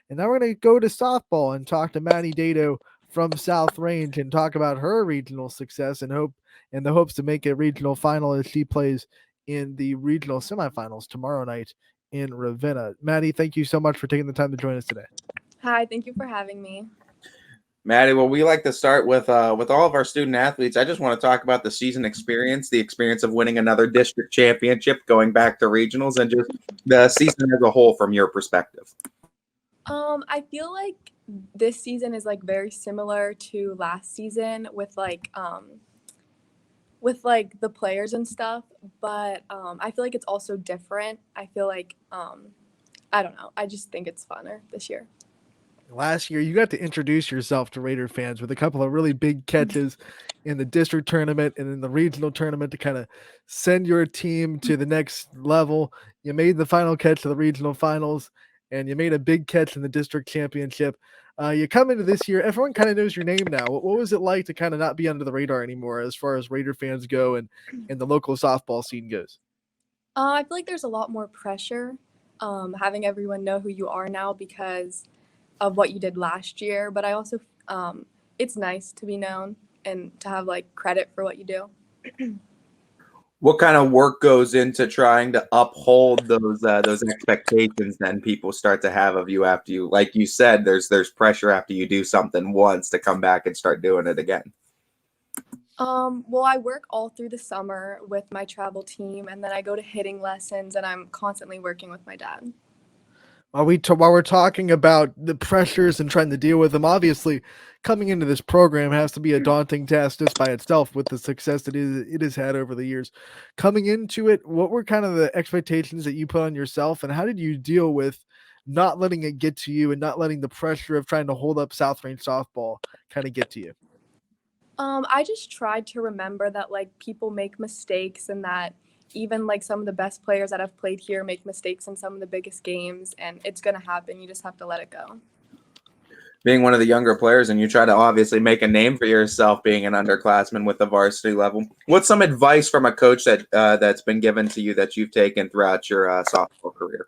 And now we're going to go to softball and talk to Madi Dado from South Range and talk about her regional success and the hopes to make a regional final as she plays in the regional semifinals tomorrow night in Ravenna. Maddie, thank you so much for taking the time to join us today. Hi, thank you for having me. Maddie, well, we like to start with all of our student athletes. I just want to talk about the season experience, the experience of winning another district championship, going back to regionals, and just the season as a whole from your perspective. I feel like this season is like very similar to last season with the players and stuff, but I feel like it's also different. I feel like I don't know. I just think it's funner this year. Last year, you got to introduce yourself to Raider fans with a couple of really big catches in the district tournament and in the regional tournament to kind of send your team to the next level. You made the final catch to the regional finals, and you made a big catch in the district championship. You come into this year, everyone kind of knows your name now. What was it like to kind of not be under the radar anymore as far as Raider fans go and the local softball scene goes? I feel like there's a lot more pressure having everyone know who you are now because of what you did last year. But I also, it's nice to be known and to have like credit for what you do. What kind of work goes into trying to uphold those expectations then people start to have of you after you, like you said, there's pressure after you do something once to come back and start doing it again? Well, I work all through the summer with my travel team, and then I go to hitting lessons, and I'm constantly working with my dad. While we're talking about the pressures and trying to deal with them, obviously coming into this program has to be a daunting task just by itself with the success that it has had over the years. Coming into it, what were kind of the expectations that you put on yourself, and how did you deal with not letting it get to you and not letting the pressure of trying to hold up South Range softball kind of get to you? I just tried to remember that like people make mistakes and that even like some of the best players that have played here make mistakes in some of the biggest games, and it's gonna happen. You just have to let it go. Being one of the younger players, and you try to obviously make a name for yourself being an underclassman with the varsity level, what's some advice from a coach that's been given to you that you've taken throughout your softball career?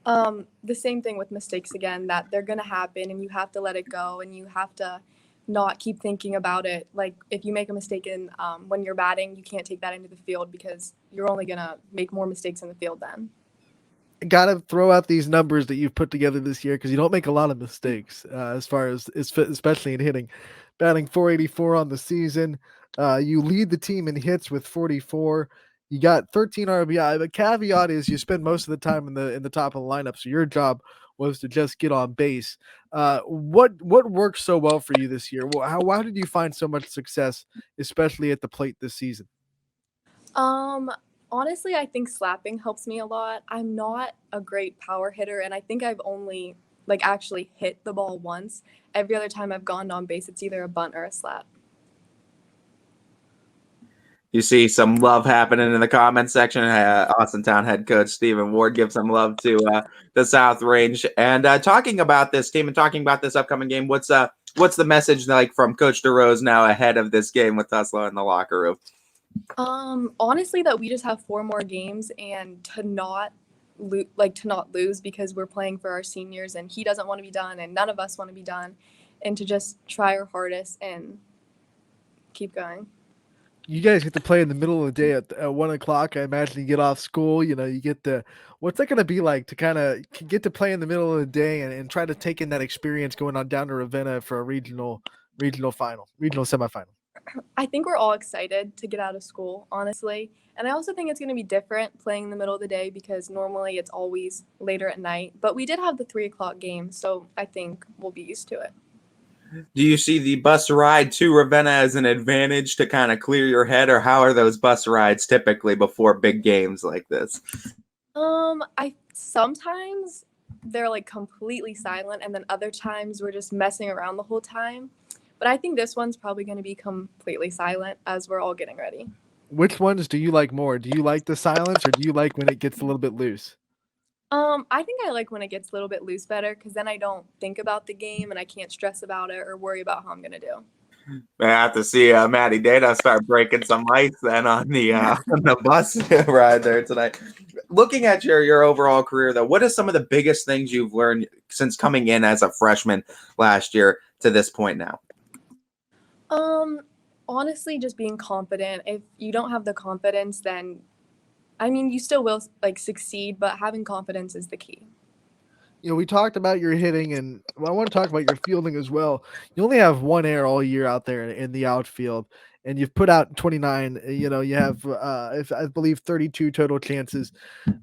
The same thing with mistakes again, that they're gonna happen and you have to let it go and you have to not keep thinking about it. Like if you make a mistake in when you're batting, you can't take that into the field because you're only gonna make more mistakes in the field then. Got to throw out these numbers that you've put together this year because you don't make a lot of mistakes as far as especially in hitting. Batting 484 on the season. You lead the team in hits with 44. You got 13 RBI. The caveat is you spend most of the time in the top of the lineup, so your job was to just get on base. What worked so well for you this year? How did you find so much success, especially at the plate this season? Um, Honestly, I think slapping helps me a lot. I'm not a great power hitter, and I think I've only like actually hit the ball once. Every other time I've gone on base, it's either a bunt or a slap. You see some love happening in the comment section. Austin Town head coach Stephen Ward gives some love to the South Range. And talking about this team and talking about this upcoming game, what's the message like from Coach DeRose now ahead of this game with Tesla in the locker room? Honestly, that we just have four more games and to not lose because we're playing for our seniors and he doesn't want to be done and none of us want to be done, and to just try our hardest and keep going. You guys get to play in the middle of the day at 1 o'clock. I imagine you get off school. You get the what's that going to be like to kind of get to play in the middle of the day and try to take in that experience going on down to Ravenna for a regional semifinal. I think we're all excited to get out of school, honestly. And I also think it's going to be different playing in the middle of the day because normally it's always later at night. But we did have the 3 o'clock game, so I think we'll be used to it. Do you see the bus ride to Ravenna as an advantage to kind of clear your head, or how are those bus rides typically before big games like this? I sometimes they're like completely silent, and then other times we're just messing around the whole time. But I think this one's probably going to be completely silent as we're all getting ready. Which ones do you like more? Do you like the silence or do you like when it gets a little bit loose? I think I like when it gets a little bit loose better because then I don't think about the game and I can't stress about it or worry about how I'm going to do. I have to see Madi Dado start breaking some ice then on the bus ride there tonight. Looking at your overall career, though, what are some of the biggest things you've learned since coming in as a freshman last year to this point now? Honestly, just being confident. If you don't have the confidence, then I mean, you still will like succeed, but having confidence is the key. We talked about your hitting, and I want to talk about your fielding as well. You only have one error all year out there in the outfield, and you've put out 29. You have, if I believe, 32 total chances.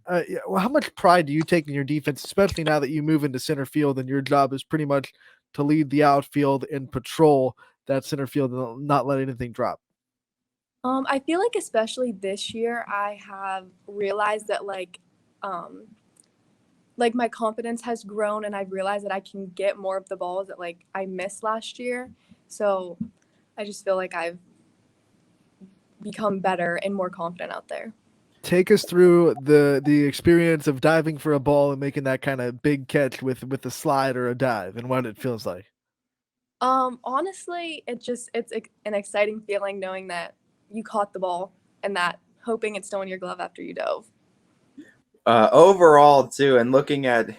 How much pride do you take in your defense, especially now that you move into center field and your job is pretty much to lead the outfield and patrol that center field and not let anything drop? I feel like especially this year, I have realized that like my confidence has grown, and I've realized that I can get more of the balls that like I missed last year. So I just feel like I've become better and more confident out there. Take us through the experience of diving for a ball and making that kind of big catch with a slide or a dive, and what it feels like. Honestly, it's an exciting feeling knowing that you caught the ball and that hoping it's still in your glove after you dove. Overall, too, and looking at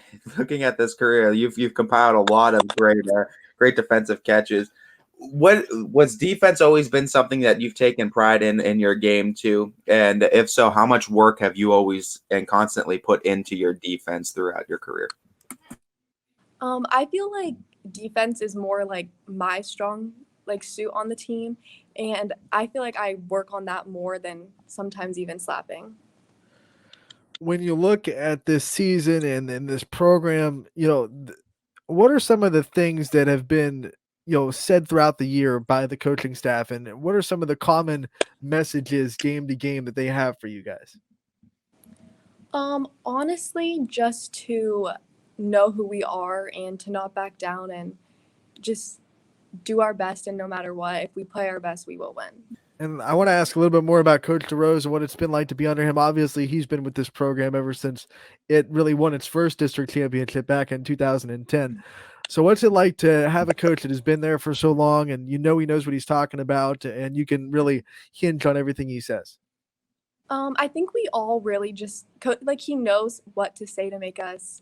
this career, you've compiled a lot of great defensive catches. What was defense always been something that you've taken pride in your game too? And if so, how much work have you always and constantly put into your defense throughout your career? I feel like defense is more like my strong like suit on the team, and I feel like I work on that more than sometimes even slapping. When you look at this season and this program, what are some of the things that have been, said throughout the year by the coaching staff, and what are some of the common messages game to game that they have for you guys? Honestly, just to know who we are and to not back down and just do our best, and no matter what, if we play our best, we will win. And I want to ask a little bit more about Coach DeRose and what it's been like to be under him. Obviously, he's been with this program ever since it really won its first district championship back in 2010. So what's it like to have a coach that has been there for so long, and he knows what he's talking about, and you can really hinge on everything he says? I think we all really just like he knows what to say to make us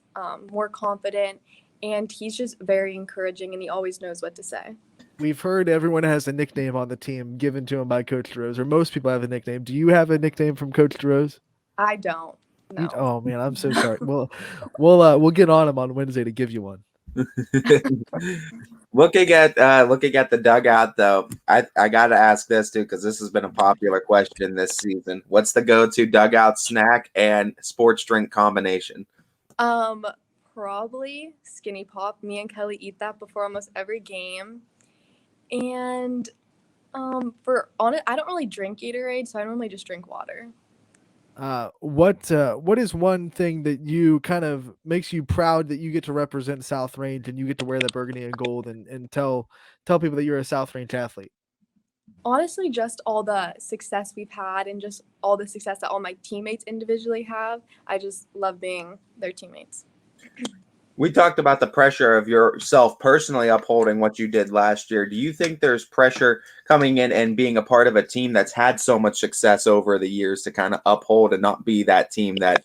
more confident, and he's just very encouraging, and he always knows what to say. We've heard everyone has a nickname on the team given to him by Coach DeRose, or most people have a nickname. Do you have a nickname from Coach DeRose? I don't know. Oh man, I'm so sorry. We'll get on him on Wednesday to give you one. Looking at the dugout, though, I got to ask this too because this has been a popular question this season. What's the go-to dugout snack and sports drink combination? Probably Skinny Pop. Me and Kelly eat that before almost every game. And I don't really drink Gatorade, so I normally just drink water. What is one thing that you kind of makes you proud that you get to represent South Range and you get to wear that burgundy and gold and tell people that you're a South Range athlete? Honestly, just all the success we've had and just all the success that all my teammates individually have. I just love being their teammates. We talked about the pressure of yourself personally upholding what you did last year. Do you think there's pressure coming in and being a part of a team that's had so much success over the years to kind of uphold and not be that team that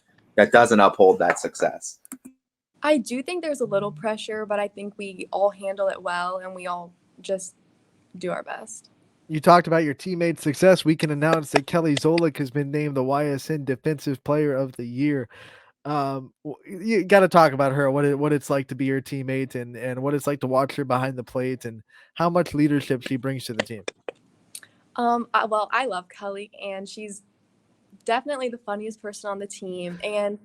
doesn't uphold that success? I do think there's a little pressure, but I think we all handle it well and we all just do our best. You talked about your teammates' success. We can announce that Kelly Zolik has been named the YSN Defensive Player of the Year. You got to talk about her, what it's like to be her teammate and what it's like to watch her behind the plate and how much leadership she brings to the team. Well, I love Kelly, and she's definitely the funniest person on the team. And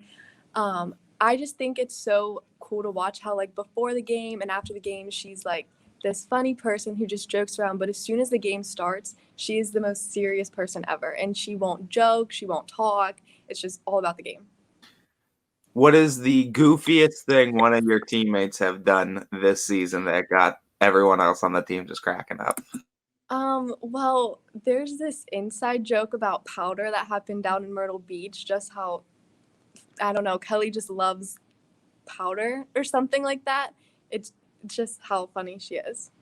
I just think it's so cool to watch how like before the game and after the game, she's like this funny person who just jokes around. But as soon as the game starts, she is the most serious person ever. And she won't joke. She won't talk. It's just all about the game. What is the goofiest thing one of your teammates have done this season that got everyone else on the team just cracking up? Well, there's this inside joke about powder that happened down in Myrtle Beach, just how, I don't know, Kelly just loves powder or something like that. It's just how funny she is.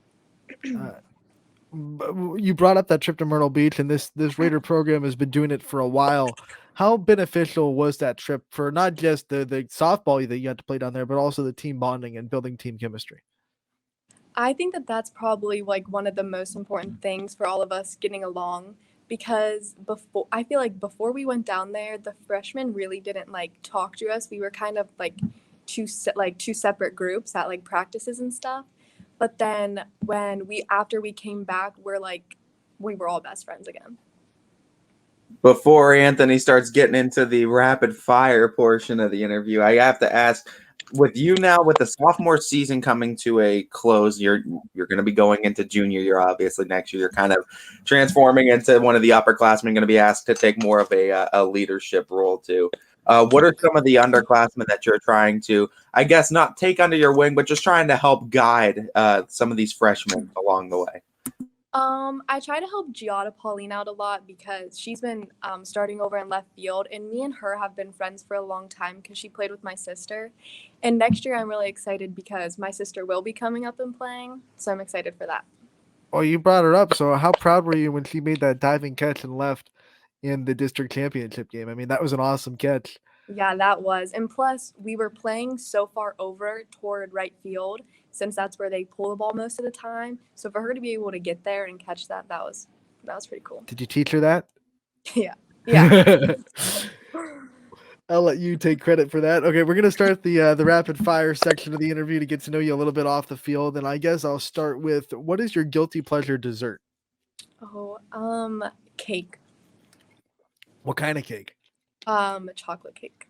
You brought up that trip to Myrtle Beach, and this Raider program has been doing it for a while. How beneficial was that trip for not just the softball that you had to play down there, but also the team bonding and building team chemistry? I think that that's probably like one of the most important things for all of us getting along, because before I feel like before we went down there, the freshmen really didn't like talk to us. We were kind of like two separate groups at like practices and stuff. But then when we after we came back, we were all best friends again. Before Anthony starts getting into the rapid fire portion of the interview, I have to ask, with you now with the sophomore season coming to a close, you're going to be going into junior year. Obviously, next year you're kind of transforming into one of the upperclassmen, going to be asked to take more of a leadership role too. What are some of the underclassmen that you're trying to, I guess, not take under your wing, but just trying to help guide some of these freshmen along the way? I try to help Giada Pauline out a lot because she's been starting over in left field, and me and her have been friends for a long time because she played with my sister. And next year, I'm really excited because my sister will be coming up and playing, so I'm excited for that. Well, you brought her up, so how proud were you when she made that diving catch and left in the district championship game? I mean, that was an awesome catch. Yeah, that was. And plus, we were playing so far over toward right field since that's where they pull the ball most of the time. So for her to be able to get there and catch that, that was pretty cool. Did you teach her that? Yeah. Yeah. I'll let you take credit for that. Okay, we're gonna start the rapid fire section of the interview to get to know you a little bit off the field, and I guess I'll start with, what is your guilty pleasure dessert? Cake. What kind of cake? Chocolate cake.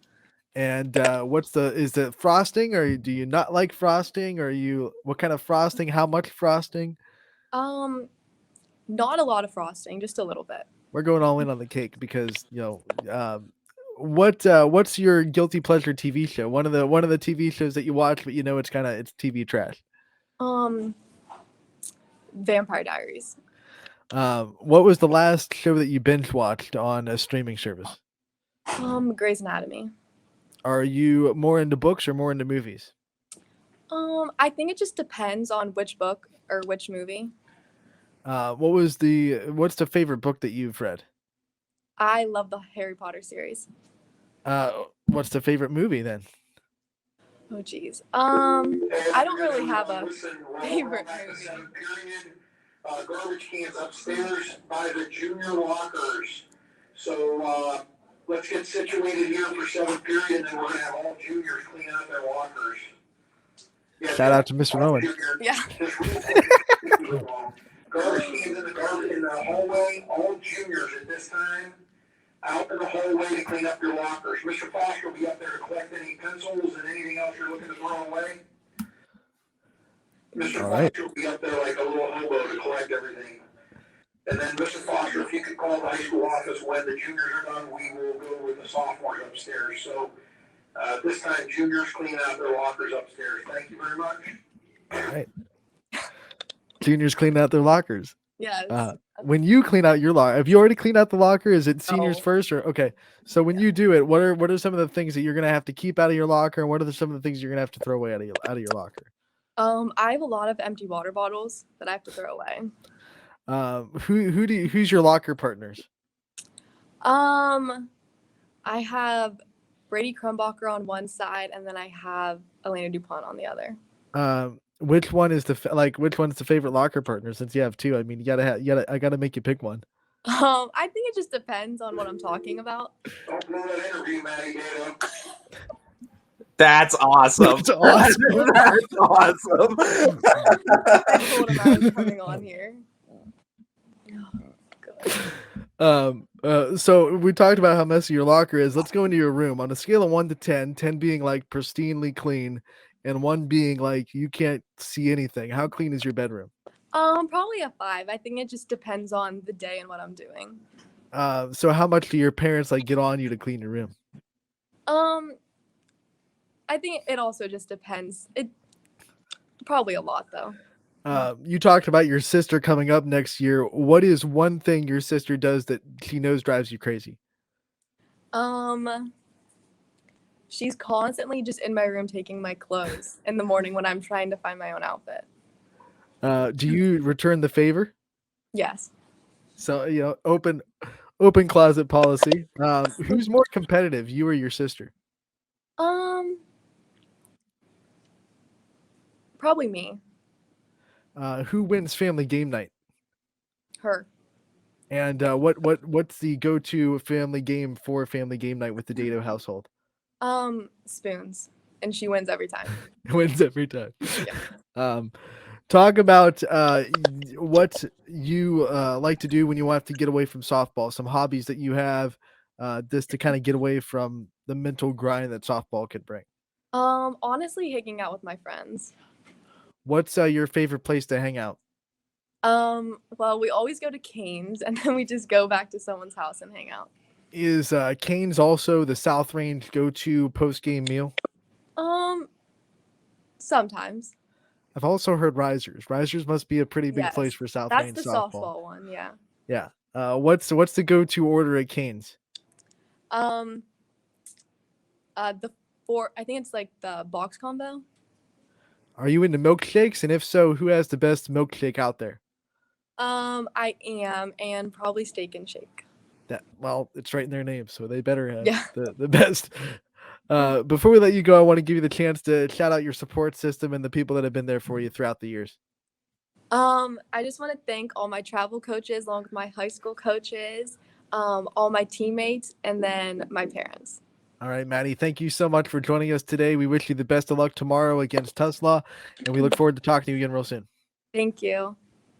And is it frosting, or do you not like frosting? Or what kind of frosting? How much frosting? Not a lot of frosting, just a little bit. We're going all in on the cake because what's your guilty pleasure TV show? One of the TV shows that you watch, but it's TV trash. Vampire Diaries. What was the last show that you binge watched on a streaming service? Grey's Anatomy. Are you more into books or more into movies? I think it just depends on which book or which movie. What's the favorite book that you've read? I love the Harry Potter series. What's the favorite movie then? Oh geez. I don't really have a favorite movie. Garbage cans upstairs by the junior lockers. So let's get situated here for 7th period, and then we're going to have all juniors clean out their lockers. Yeah, shout out to Mr. Rowan. Yeah. Garbage cans in the hallway, all juniors at this time, out in the hallway to clean up your lockers. Mr. Foster will be up there to collect any pencils and anything else you're looking to throw away. Mr. Foster will be up there like a little hobo to collect everything. And then, Mr. Foster, if you could call the high school office when the juniors are done, we will go with the sophomores upstairs. So this time, juniors clean out their lockers upstairs. Thank you very much. All right. Juniors clean out their lockers. Yes. When you clean out your locker, have you already cleaned out the locker? Is it seniors first, or okay? So when you do it, what are some of the things that you're gonna have to keep out of your locker, and what are some of the things you're gonna have to throw away out of your locker? I have a lot of empty water bottles that I have to throw away. Who's your locker partners? I have Brady Crumbacher on one side, and then I have Elena DuPont on the other. Which one's the favorite locker partner? Since you have two, I mean, I gotta make you pick one. I think it just depends on what I'm talking about. Don't blow that interview, Madi Dado. That's awesome. That's awesome. That's awesome. I told him I was coming on here. So we talked about how messy your locker is. Let's go into your room on a scale of 1 to 10, 10 being like pristinely clean and 1 being like you can't see anything. How clean is your bedroom? Probably a 5. I think it just depends on the day and what I'm doing. So how much do your parents get on you to clean your room? I think it also just depends. It probably a lot though. You talked about your sister coming up next year. What is one thing your sister does that she knows drives you crazy? She's constantly just in my room taking my clothes in the morning when I'm trying to find my own outfit. Do you return the favor? Yes. So open closet policy. Who's more competitive, you or your sister? Probably me. Who wins family game night? Her. And what's the go-to family game for family game night with the Dado household? Spoons. And she wins every time. Wins every time. Yeah. Talk about what you like to do when you want to get away from softball. Some hobbies that you have, just to kind of get away from the mental grind that softball can bring. Honestly, hanging out with my friends. What's your favorite place to hang out? Well, we always go to Cane's and then we just go back to someone's house and hang out. Is Cane's also the South Range go-to post-game meal? Sometimes. I've also heard Risers. Risers must be a pretty big Yes. place for South That's Range the softball. softball one, yeah. Yeah. What's the go-to order at Cane's? I think it's like the box combo. Are you into milkshakes? And if so, who has the best milkshake out there? I am, and probably Steak and Shake. Well, it's right in their name, so they better have Yeah. the best. Before we let you go, I want to give you the chance to shout out your support system and the people that have been there for you throughout the years. I just want to thank all my travel coaches, along with my high school coaches, all my teammates, and then my parents. All right, Maddie, thank you so much for joining us today. We wish you the best of luck tomorrow against Tuslaw, and we look forward to talking to you again real soon. Thank you.